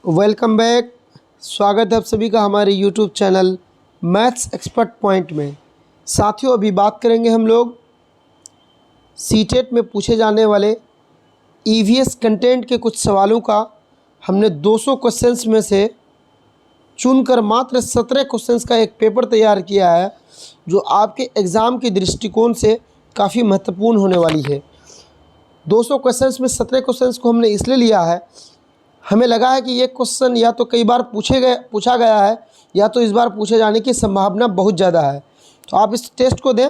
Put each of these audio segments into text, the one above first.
Welcome back. स्वागत है आप सभी का हमारे YouTube channel maths expert point में। साथियों, अभी बात करेंगे हम लोग सीटेट में पूछे जाने वाले ईवीएस कंटेंट के कुछ सवालों का। हमने 200 क्वेश्चंस में से चुनकर मात्र 17 क्वेश्चंस का एक पेपर तैयार किया है, जो आपके एग्ज़ाम के दृष्टिकोण से काफ़ी महत्वपूर्ण होने वाली है। 200 क्वेश्चंस में 17 क्वेश्चंस को हमने इसलिए लिया है, हमें लगा है कि ये क्वेश्चन या तो कई बार पूछा गया है या तो इस बार पूछे जाने की संभावना बहुत ज़्यादा है। तो आप इस टेस्ट को दें,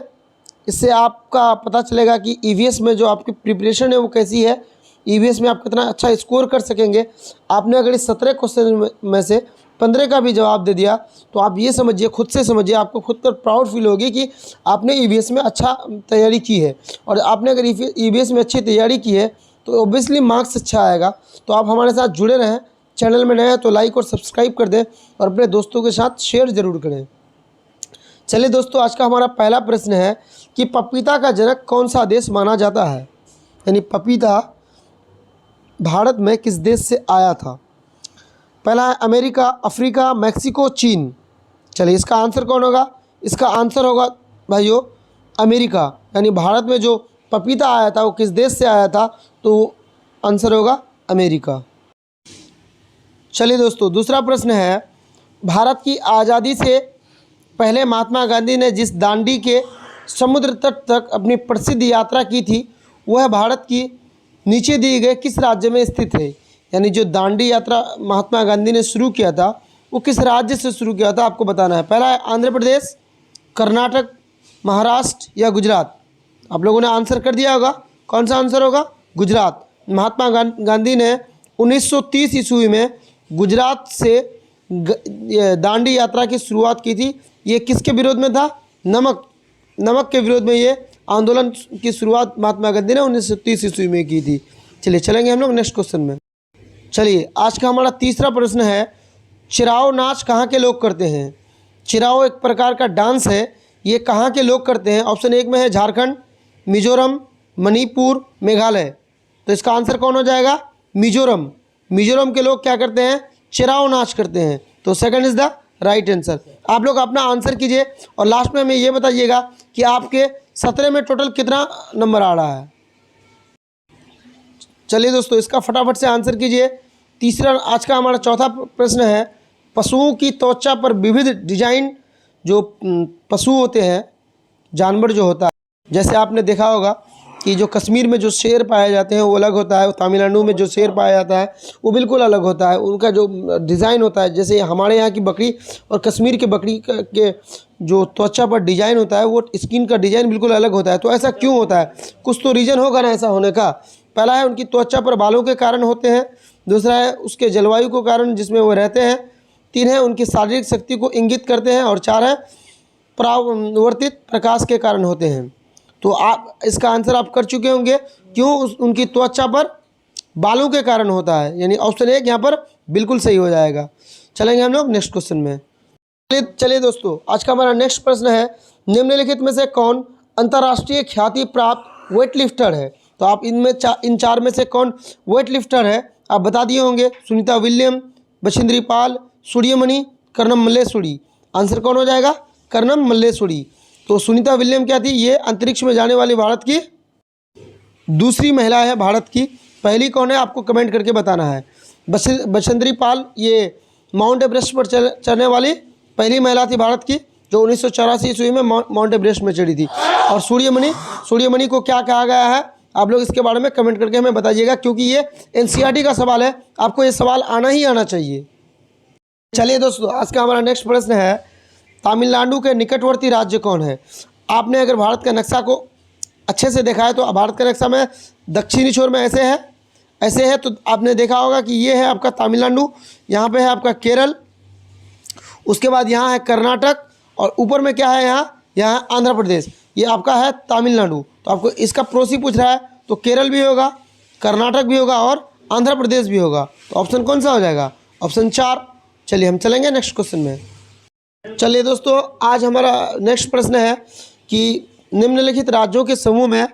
इससे आपका पता चलेगा कि ईवीएस में जो आपकी प्रिपरेशन है वो कैसी है, ईवीएस में आप कितना अच्छा स्कोर कर सकेंगे। आपने अगर इस 17 क्वेश्चन में से 15 का भी जवाब दे दिया तो आप ये समझिए, खुद से समझिए, आपको खुद पर प्राउड फील होगी कि आपने ईवीएस में अच्छा तैयारी की है। और आपने अगर ईवीएस में अच्छी तैयारी की है तो ऑब्वियसली मार्क्स अच्छा आएगा। तो आप हमारे साथ जुड़े रहें। चैनल में नए हैं तो लाइक और सब्सक्राइब कर दें और अपने दोस्तों के साथ शेयर ज़रूर करें। चलिए दोस्तों, आज का हमारा पहला प्रश्न है कि पपीता का जनक कौन सा देश माना जाता है। यानी पपीता भारत में किस देश से आया था। पहला है अमेरिका, अफ्रीका, मैक्सिको, चीन। चलिए, इसका आंसर कौन होगा? इसका आंसर होगा भाइयों अमेरिका। यानी भारत में जो पपीता आया था वो किस देश से आया था, तो आंसर होगा अमेरिका। चलिए दोस्तों, दूसरा प्रश्न है भारत की आज़ादी से पहले महात्मा गांधी ने जिस दांडी के समुद्र तट तक अपनी प्रसिद्ध यात्रा की थी वह भारत की नीचे दिए गए किस राज्य में स्थित है। यानी जो दांडी यात्रा महात्मा गांधी ने शुरू किया था वो किस राज्य से शुरू किया था, आपको बताना है। पहला है आंध्र प्रदेश, कर्नाटक, महाराष्ट्र या गुजरात। आप लोगों ने आंसर कर दिया होगा, कौन सा आंसर होगा? गुजरात। महात्मा गांधी ने 1930 ईस्वी में गुजरात से दांडी यात्रा की शुरुआत की थी। ये किसके विरोध में था? नमक के विरोध में ये आंदोलन की शुरुआत महात्मा गांधी ने 1930 ईस्वी में की थी। चलिए चलेंगे हम लोग नेक्स्ट क्वेश्चन में। चलिए, आज का हमारा तीसरा प्रश्न है चिराओ नाच कहाँ के लोग करते हैं। चिराओ एक प्रकार का डांस है, ये कहाँ के लोग करते हैं? ऑप्शन 1 में है झारखंड, मिजोरम, मणिपुर, मेघालय। तो इसका आंसर कौन हो जाएगा? मिजोरम। मिजोरम के लोग क्या करते हैं? चिराओ नाच करते हैं। तो second is the right answer. आप लोग अपना आंसर कीजिए और लास्ट में हमें ये बताइएगा कि आपके 17 में टोटल कितना नंबर आ रहा है। चलिए दोस्तों, इसका फटाफट से आंसर कीजिए। तीसरा, आज का हमारा चौथा प्रश्न है पशुओं की त्वचा पर विविध डिजाइन। जो पशु होते हैं, जानवर जो होता है, जैसे आपने देखा होगा कि जो कश्मीर में जो शेर पाए जाते हैं वो अलग होता है, तमिलनाडु में जो शेर पाया जाता है वो बिल्कुल अलग होता है। उनका जो डिज़ाइन होता है, जैसे हमारे यहाँ की बकरी और कश्मीर की बकरी के जो त्वचा पर डिज़ाइन होता है वो स्किन का डिज़ाइन बिल्कुल अलग होता है। तो ऐसा क्यों होता है? कुछ तो रीज़न होगा ना ऐसा होने का। पहला है उनकी त्वचा पर बालों के कारण होते हैं, दूसरा है उसके जलवायु के कारण जिसमें वो रहते हैं, 3 है उनकी शारीरिक शक्ति को इंगित करते हैं और 4 है परावर्तित प्रकाश के कारण होते हैं। तो आप इसका आंसर आप कर चुके होंगे, क्यों उनकी त्वचा पर बालों के कारण होता है। यानी ऑप्शन 1 यहाँ पर बिल्कुल सही हो जाएगा। चलेंगे हम लोग नेक्स्ट क्वेश्चन में। चलिए दोस्तों, आज का हमारा नेक्स्ट प्रश्न है निम्नलिखित में से कौन अंतर्राष्ट्रीय ख्याति प्राप्त वेट लिफ्टर है। तो आप इन चार में से कौन वेट लिफ्टर है आप बता दिए होंगे। सुनीता विलियम, बछेंद्री पाल, सूर्यमणि, कर्णम मल्लेश्वरी। आंसर कौन हो जाएगा? कर्णम मल्लेश्वरी। तो सुनीता विलियम क्या थी? ये अंतरिक्ष में जाने वाली भारत की दूसरी महिला है। भारत की पहली कौन है आपको कमेंट करके बताना है। बछेंद्री पाल ये माउंट एवरेस्ट पर चढ़ने वाली पहली महिला थी भारत की, जो 1984 ईस्वी में माउंट एवरेस्ट में चढ़ी थी। और सूर्यमणि को क्या कहा गया है? आप लोग इसके बारे में कमेंट करके हमें बताइएगा, क्योंकि ये एनसीईआरटी का सवाल है, आपको ये सवाल आना ही आना चाहिए। चलिए दोस्तों, आज का हमारा नेक्स्ट प्रश्न है तमिलनाडु के निकटवर्ती राज्य कौन है। आपने अगर भारत का नक्शा को अच्छे से देखा है तो भारत का नक्शा में दक्षिणी छोर में ऐसे है। तो आपने देखा होगा कि ये है आपका तमिलनाडु, यहाँ पे है आपका केरल, उसके बाद यहाँ है कर्नाटक और ऊपर में क्या है? यहाँ आंध्र प्रदेश। ये आपका है तमिलनाडु। तो आपको इसका पड़ोसी पूछ रहा है तो केरल भी होगा, कर्नाटक भी होगा और आंध्र प्रदेश भी होगा। तो ऑप्शन कौन सा हो जाएगा? ऑप्शन 4। चलिए हम चलेंगे नेक्स्ट क्वेश्चन में। चलिए दोस्तों, आज हमारा नेक्स्ट प्रश्न है कि निम्नलिखित राज्यों के समूह में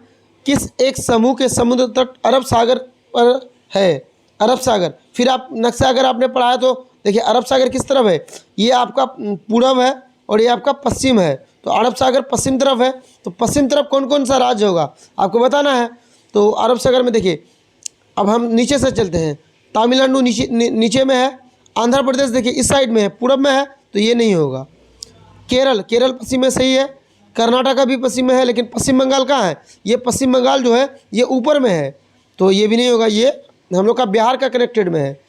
किस एक समूह के समुद्र तट अरब सागर पर है। अरब सागर। फिर आप नक्शा अगर आपने पढ़ा है तो देखिए अरब सागर किस तरफ है, ये आपका पूरब है और ये आपका पश्चिम है। तो अरब सागर पश्चिम तरफ है, तो पश्चिम तरफ कौन कौन सा राज्य होगा आपको बताना है। तो अरब सागर में देखिए, अब हम नीचे से चलते हैं, तमिलनाडु नीचे में है, आंध्र प्रदेश देखिए इस साइड में है, पूरब में है, तो ये नहीं होगा। केरल पश्चिम में सही है, कर्नाटका भी पश्चिम में है, लेकिन पश्चिम बंगाल कहाँ है, ये पश्चिम बंगाल जो है ये ऊपर में है, तो ये भी नहीं होगा, ये हम लोग का बिहार का कनेक्टेड में है।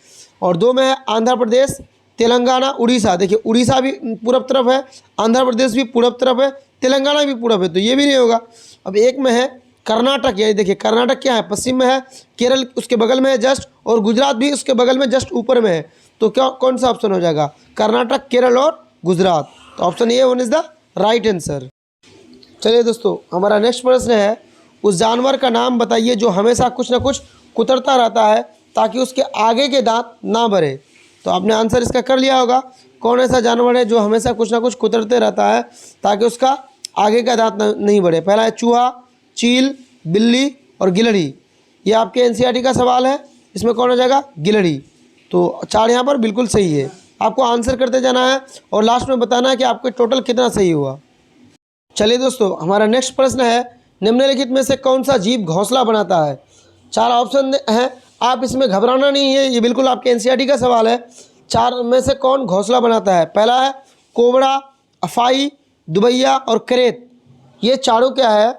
और 2 में है आंध्र प्रदेश, तेलंगाना, उड़ीसा। देखिए उड़ीसा भी पूरब तरफ है, आंध्र प्रदेश भी पूरब तरफ है, तेलंगाना भी पूरब है, तो ये भी नहीं होगा। अब 1 में है कर्नाटक, यानी देखिए कर्नाटक क्या है, पश्चिम में है, केरल उसके बगल में है जस्ट, और गुजरात भी उसके बगल में जस्ट ऊपर में है। तो क्या कौन सा ऑप्शन हो जाएगा, कर्नाटक, केरल और गुजरात। तो option A one is the right answer. चलिए दोस्तों, हमारा नेक्स्ट प्रश्न है, उस जानवर का नाम बताइए जो हमेशा कुछ ना कुछ कुतरता रहता है ताकि उसके आगे के दांत ना बढ़े। तो आपने आंसर इसका कर लिया होगा, कौन ऐसा जानवर है जो हमेशा कुछ ना कुछ कुतरते रहता है ताकि उसका आगे का दांत नहीं बढ़े। पहला है चूहा, चील, बिल्ली और गिलहरी। ये आपके एनसीईआरटी का सवाल है, इसमें कौन हो जाएगा, गिलहरी। तो 4 यहाँ पर बिल्कुल सही है। आपको आंसर करते जाना है और लास्ट में बताना है कि आपको टोटल कितना सही हुआ। चलिए दोस्तों, हमारा नेक्स्ट प्रश्न है, निम्नलिखित में से कौन सा जीव घोंसला बनाता है। 4 ऑप्शन हैं, आप इसमें घबराना नहीं है, ये बिल्कुल आपके एनसीईआरटी का सवाल है। 4 में से कौन घोंसला बनाता है। पहला है कोबरा, अफाई, दुबैया और करेत। ये चारों क्या है,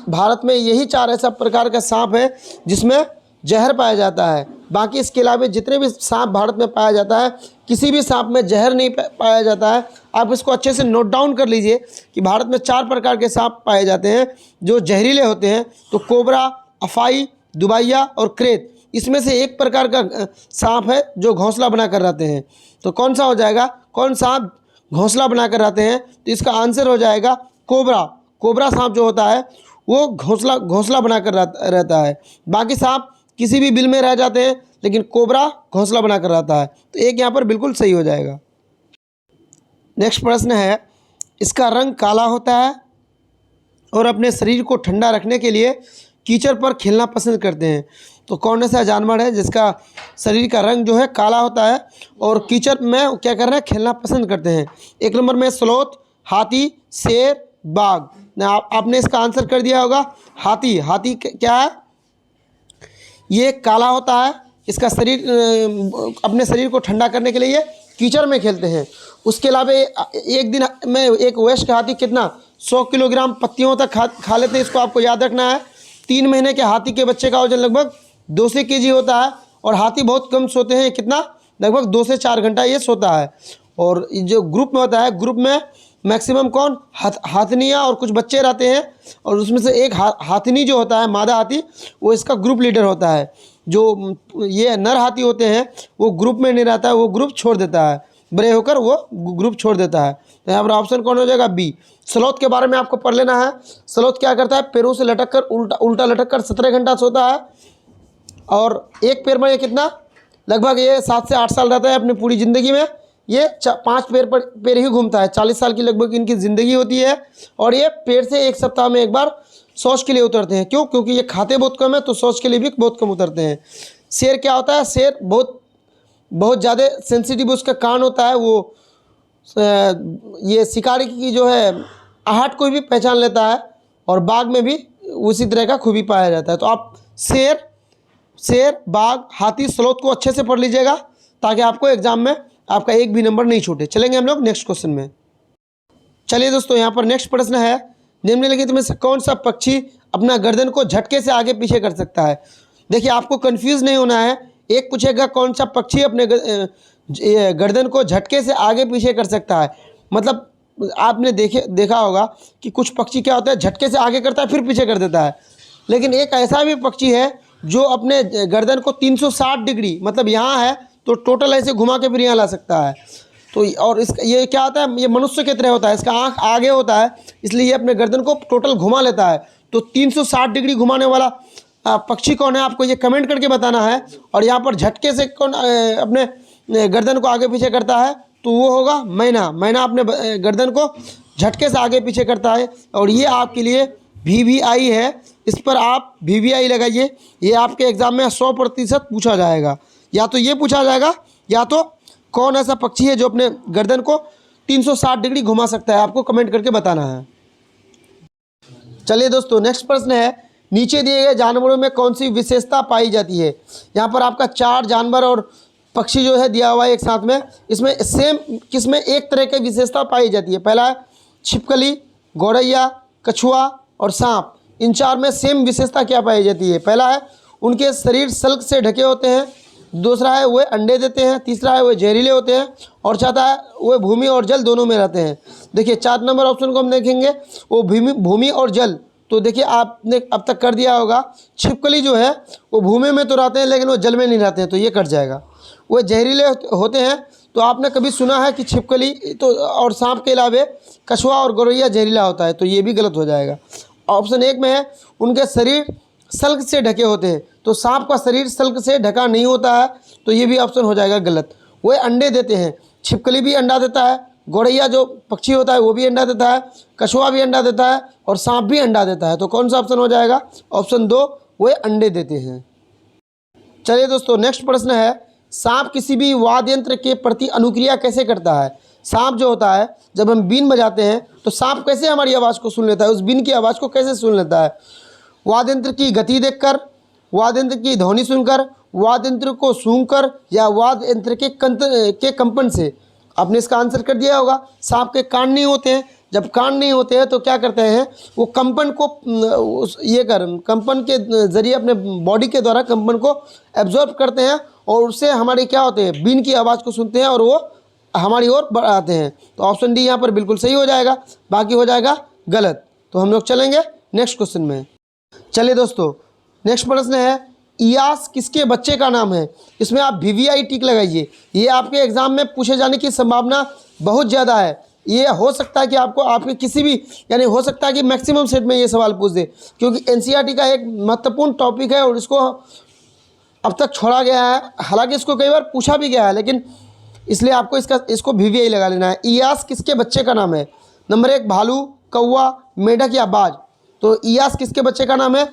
भारत में यही 4 ऐसा प्रकार का सांप है जिसमें जहर पाया जाता है। बाकी इसके अलावा जितने भी सांप भारत में पाया जाता है, किसी भी सांप में जहर नहीं पाया जाता है। आप इसको अच्छे से नोट डाउन कर लीजिए कि भारत में 4 प्रकार के सांप पाए जाते हैं जो जहरीले होते हैं। तो कोबरा, अफाई, दुबैया और क्रेत, इसमें से एक प्रकार का सांप है जो घोंसला बनाकर रहते हैं। तो कौन सा हो जाएगा, कौन सांप घोंसला बनाकर रहते हैं। तो इसका आंसर हो जाएगा कोबरा। कोबरा सांप जो होता है वो घोंसला बनाकर रहता है। बाकी सांप किसी भी बिल में रह जाते हैं, लेकिन कोबरा घोंसला बनाकर रहता है। तो एक यहाँ पर बिल्कुल सही हो जाएगा। नेक्स्ट प्रश्न है, इसका रंग काला होता है और अपने शरीर को ठंडा रखने के लिए कीचड़ पर खेलना पसंद करते हैं। तो कौन ऐसा जानवर है जिसका शरीर का रंग जो है काला होता है और कीचड़ में क्या कर रहे हैं, खेलना पसंद करते हैं। 1 नंबर में स्लोथ, हाथी, शेर, बाघ। आपने इसका आंसर कर दिया होगा, हाथी। हाथी क्या है, ये काला होता है, इसका शरीर अपने शरीर को ठंडा करने के लिए ये कीचड़ में खेलते हैं। उसके अलावा एक दिन में एक वयस्क हाथी कितना 100 किलोग्राम पत्तियों तक खा लेते हैं, इसको आपको याद रखना है। 3 महीने के हाथी के बच्चे का वजन लगभग 2 से केजी होता है और हाथी बहुत कम सोते हैं, कितना, लगभग 2 से 4 घंटा ये सोता है। और जो ग्रुप में होता है, ग्रुप में मैक्सिमम कौन, हाथनियाँ और कुछ बच्चे रहते हैं, और उसमें से एक हाथनी जो होता है, मादा हाथी, वो इसका ग्रुप लीडर होता है। जो ये नर हाथी होते हैं वो ग्रुप में नहीं रहता है, वो ग्रुप छोड़ देता है, बड़े होकर वो ग्रुप छोड़ देता है। तो यहाँ पर ऑप्शन कौन हो जाएगा, बी। स्लोथ के बारे में आपको पढ़ लेना है। स्लोथ क्या करता है, पैरों से लटक कर उल्टा लटक कर 17 घंटा सोता है, और एक पैर में ये कितना, लगभग ये 7 से 8 साल रहता है अपनी पूरी ज़िंदगी में। ये 5 पैर ही घूमता है। 40 साल की लगभग इनकी ज़िंदगी होती है, और ये पेड़ से 1 सप्ताह में एक बार शौच के लिए उतरते हैं। क्यों, क्योंकि ये खाते बहुत कम है, तो शौच के लिए भी बहुत कम उतरते हैं। शेर क्या होता है, शेर बहुत ज़्यादा सेंसिटिव उसका कान होता है, वो ये शिकारी की जो है आहट को भी पहचान लेता है, और बाघ में भी उसी तरह का खूबी पाया जाता है। तो आप शेर, बाघ, हाथी, स्लोथ को अच्छे से पढ़ लीजिएगा ताकि आपको एग्जाम में आपका एक भी नंबर नहीं छूटे। चलेंगे हम लोग नेक्स्ट क्वेश्चन में। चलिए दोस्तों, यहाँ पर नेक्स्ट प्रश्न है, निम्नलिखित में से कौन सा पक्षी अपना गर्दन को झटके से आगे पीछे कर सकता है। देखिए आपको कंफ्यूज नहीं होना है, एक पूछेगा कौन सा पक्षी अपने गर्दन को झटके से आगे पीछे कर सकता है। मतलब आपने देखा होगा कि कुछ पक्षी क्या होता है, झटके से आगे करता है फिर पीछे कर देता है, लेकिन एक ऐसा भी पक्षी है जो अपने गर्दन को 360 डिग्री, मतलब यहाँ है तो टोटल ऐसे घुमा के फिर यहाँ ला सकता है। तो और इसका ये क्या होता है, ये मनुष्य की तरह होता है, इसका आँख आगे होता है, इसलिए ये अपने गर्दन को टोटल घुमा लेता है। तो 360 डिग्री घुमाने वाला पक्षी कौन है, आपको ये कमेंट करके बताना है। और यहाँ पर झटके से कौन अपने गर्दन को आगे पीछे करता है, तो वो होगा मैना। मैना अपने गर्दन को झटके से आगे पीछे करता है, और ये आपके लिए VVI है, इस पर आप VVI लगाइए, ये आपके एग्ज़ाम में 100% पूछा जाएगा। या तो ये पूछा जाएगा, या तो कौन ऐसा पक्षी है जो अपने गर्दन को 360 डिग्री घुमा सकता है। आपको कमेंट करके बताना है। चलिए दोस्तों, नेक्स्ट प्रश्न है, नीचे दिए गए जानवरों में कौन सी विशेषता पाई जाती है। यहाँ पर आपका 4 जानवर और पक्षी जो है दिया हुआ है एक साथ में। इसमें सेम किसमें एक तरह की विशेषता पाई जाती है। पहला है छिपकली, गौरैया, कछुआ और सांप। इन 4 में सेम विशेषता क्या पाई जाती है। पहला है उनके शरीर सल्क से ढके होते हैं, दूसरा है वे अंडे देते हैं, तीसरा है वे जहरीले होते हैं, और चौथा है वे भूमि और जल दोनों में रहते हैं। देखिए 4 नंबर ऑप्शन को हम देखेंगे, वो भूमि और जल। तो देखिए आपने अब तक कर दिया होगा, छिपकली जो है वो भूमि में तो रहते हैं लेकिन वो जल में नहीं रहते हैं, तो ये कट जाएगा। वो जहरीले होते हैं, तो आपने कभी सुना है कि छिपकली तो और सांप के अलावे कछुआ और गौरैया जहरीला होता है, तो ये भी गलत हो जाएगा। ऑप्शन 1 में है उनके शरीर सल्क से ढके होते हैं, तो सांप का शरीर सल्क से ढका नहीं होता है, तो ये भी ऑप्शन हो जाएगा गलत। वे अंडे देते हैं, छिपकली भी अंडा देता है, गौरैया जो पक्षी होता है वो भी अंडा देता है, कछुआ भी अंडा देता है और सांप भी अंडा देता है। तो कौन सा ऑप्शन हो जाएगा, ऑप्शन 2, वे अंडे देते हैं। चलिए दोस्तों, नेक्स्ट प्रश्न है, सांप किसी भी वाद्य यंत्र के प्रति अनुक्रिया कैसे करता है। सांप जो होता है, जब हम बीन बजाते हैं तो सांप कैसे हमारी आवाज़ को सुन लेता है, उस बीन की आवाज़ को कैसे सुन लेता है। वाद्य यंत्र की गति देखकर, वाद्य यंत्र की ध्वनि सुनकर, वाद्य यंत्र को सूंघकर, या वाद्य यंत्र के कंपन से। आपने इसका आंसर कर दिया होगा। सांप के कान नहीं होते हैं, जब कान नहीं होते हैं तो क्या करते हैं, वो कंपन को कंपन के जरिए अपने बॉडी के द्वारा कंपन को एब्जॉर्ब करते हैं, और उससे हमारे क्या होते हैं, बीन की आवाज़ को सुनते हैं और वो हमारी ओर बढ़ाते हैं। तो ऑप्शन डी यहाँ पर बिल्कुल सही हो जाएगा, बाकी हो जाएगा गलत। तो हम लोग चलेंगे नेक्स्ट क्वेश्चन में। चलिए दोस्तों, नेक्स्ट प्रश्न है, इयास किसके बच्चे का नाम है। इसमें आप VVI टिक लगाइए, ये आपके एग्जाम में पूछे जाने की संभावना बहुत ज़्यादा है। ये हो सकता है कि आपको आपके किसी भी यानी हो सकता है कि मैक्सिमम सेट में ये सवाल पूछ दे, क्योंकि NCERT का एक महत्वपूर्ण टॉपिक है और इसको अब तक छोड़ा गया है। हालांकि इसको कई बार पूछा भी गया है, लेकिन इसलिए आपको इसको VVI लगा लेना है। इयास किसके बच्चे का नाम है। नंबर 1 भालू, कौवा, मेढक या बाज। तो इयास किसके बच्चे का नाम है,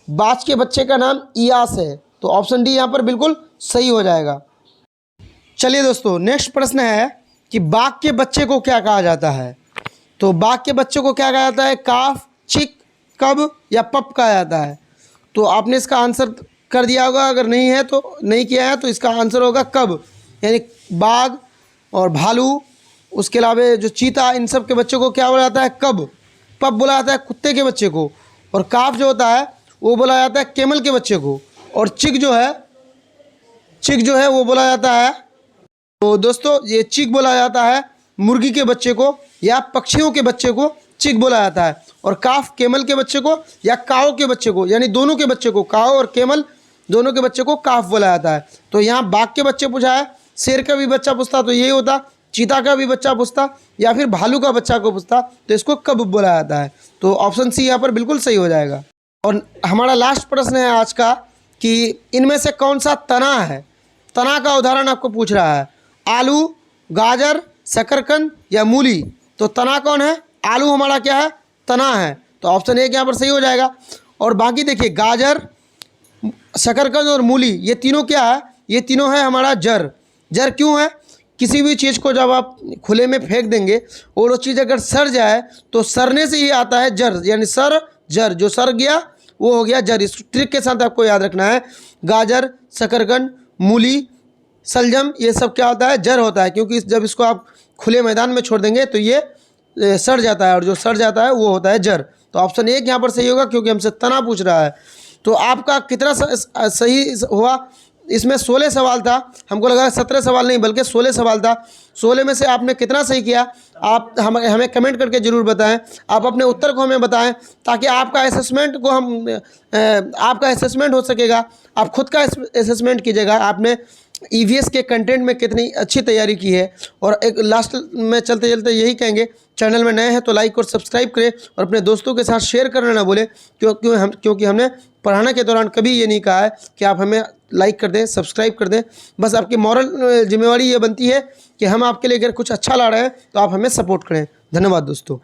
बाज के बच्चे का नाम इयास है। तो ऑप्शन डी यहाँ पर बिल्कुल सही हो जाएगा। चलिए दोस्तों, नेक्स्ट प्रश्न है कि बाघ के बच्चे को क्या कहा जाता है। तो बाघ के बच्चे को क्या कहा जाता है, काफ, चिक, कब या पप कहा जाता है। तो आपने इसका आंसर कर दिया होगा, अगर नहीं है तो नहीं किया है तो इसका आंसर होगा कब। यानी बाघ और भालू, उसके अलावा जो चीता, इन सब के बच्चों को क्या बोला जाता है, कब। पप बोला जाता है कुत्ते के बच्चे को, और काफ जो होता है वो बोला जाता है कैमल के बच्चे को, और चिक जो है वो बोला जाता है, तो दोस्तों ये चिक बोला जाता है मुर्गी के बच्चे को या पक्षियों के बच्चे को चिक बोला जाता है, और काफ कैमल के बच्चे को या काऊ के बच्चे को, यानी दोनों के बच्चे को, काऊ और कैमल दोनों के बच्चे को काफ बोला जाता है। तो यहाँ बाघ के बच्चे पूछा है, शेर का भी बच्चा पूछता तो यही होता, चीता का भी बच्चा पूछता, या फिर भालू का बच्चा को पूछता तो इसको कब बोला जाता है। तो ऑप्शन सी यहाँ पर बिल्कुल सही हो जाएगा। और हमारा लास्ट प्रश्न है आज का कि इनमें से कौन सा तना है। तना का उदाहरण आपको पूछ रहा है, आलू, गाजर, शकरकंद या मूली। तो तना कौन है, आलू हमारा क्या है, तना है। तो ऑप्शन 1 यहाँ पर सही हो जाएगा। और बाकी देखिए गाजर, शकरकंद और मूली, ये तीनों क्या है, ये तीनों है हमारा जर। जर क्यों है, किसी भी चीज़ को जब आप खुले में फेंक देंगे और वो चीज़ अगर सड़ जाए तो सड़ने से ही आता है जर, यानी सर जर, जो सड़ गया वो हो गया जर। इस ट्रिक के साथ आपको याद रखना है, गाजर, शकरकंद, मूली, सलजम, ये सब क्या होता है, जर होता है, क्योंकि जब इसको आप खुले मैदान में छोड़ देंगे तो ये सड़ जाता है, और जो सड़ जाता है वो होता है जर। तो ऑप्शन 1 यहाँ पर सही होगा, क्योंकि हमसे तना पूछ रहा है। तो आपका कितना सही हुआ, इसमें 16 सवाल था, हमको लगा 17 सवाल नहीं बल्कि 16 सवाल था। 16 में से आपने कितना सही किया, आप हमें कमेंट करके ज़रूर बताएं। आप अपने उत्तर को हमें बताएं, ताकि आपका असेसमेंट हो सकेगा। आप खुद का असेसमेंट कीजिएगा, आपने EVS के कंटेंट में कितनी अच्छी तैयारी की है। और एक लास्ट में चलते चलते यही कहेंगे, चैनल में नए हैं तो लाइक और सब्सक्राइब करें, और अपने दोस्तों के साथ शेयर करना ना भूलें, क्योंकि हमने पढ़ाने के दौरान कभी ये नहीं कहा है कि आप हमें लाइक कर दें, सब्सक्राइब कर दें। बस आपकी मॉरल जिम्मेवारी ये बनती है कि हम आपके लिए अगर कुछ अच्छा ला रहे हैं तो आप हमें सपोर्ट करें। धन्यवाद दोस्तों।